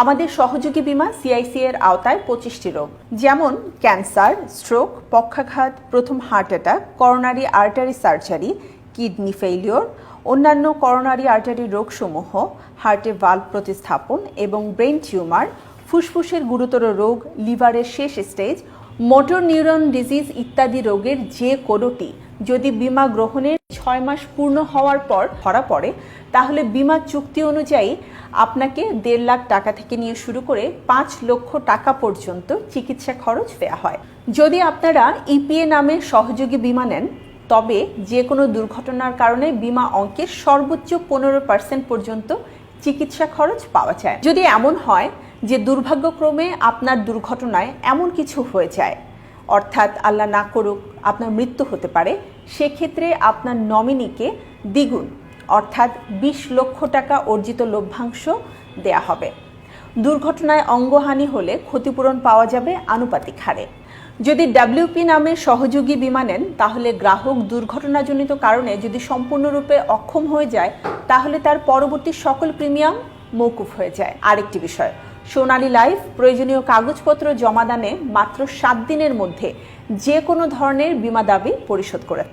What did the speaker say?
আমাদের সহযোগী বীমা সিআইসি এর আওতায় 25টি রোগ, যেমন ক্যান্সার, স্ট্রোক, পক্ষাঘাত, প্রথম heart attack, coronary artery surgery, kidney failure, অন্যান্য করোনারি আর্টারি রোগসমূহ, হার্টে ভালভ প্রতিস্থাপন এবং ব্রেন টিউমার, ফুসফুসের গুরুতর রোগ, লিভারের শেষ স্টেজ, মোটর নিউরন ডিজিজ ইত্যাদি রোগের যে কোনোটি যদি বীমা গ্রহণের 6 মাস পূর্ণ হওয়ার পর ধরা পড়ে, তাহলে বীমা চুক্তি অনুযায়ী আপনাকে 1.5 লাখ টাকা থেকে নিয়ে শুরু করে 5 লক্ষ টাকা পর্যন্ত চিকিৎসা খরচ দেওয়া হয়। যদি আপনারা ইপিএ নামে সহযোগী বীমা নেন, তবে যে কোনো দুর্ঘটনার কারণে বীমা অঙ্কের সর্বোচ্চ 15% পর্যন্ত চিকিৎসা খরচ পাওয়া যায়। যদি এমন হয় যে দুর্ভাগ্যক্রমে আপনার দুর্ঘটনায় এমন কিছু হয়ে যায়, অর্থাৎ আল্লাহ না করুক আপনার মৃত্যু হতে পারে, সেক্ষেত্রে আপনার নমিনিকে দ্বিগুণ অর্থাৎ 20 লক্ষ টাকা অর্জিত লভ্যাংশ দেয়া হবে। দুর্ঘটনায় অঙ্গহানি হলে ক্ষতিপূরণ পাওয়া যাবে আনুপাতিক হারে। যদি ডাব্লিউপি নামে সহযোগী বীমা নেন, তাহলে গ্রাহক দুর্ঘটনাজনিত কারণে যদি সম্পূর্ণরূপে অক্ষম হয়ে যায়, তাহলে তার পরবর্তী সকল প্রিমিয়াম মওকুফ হয়ে যায়। আরেকটি বিষয়, সোনালী লাইফ প্রয়োজনীয় কাগজপত্র জমাদানে মাত্র 7 দিনের মধ্যে যে কোনো ধরনের বীমা দাবি পরিশোধ করে।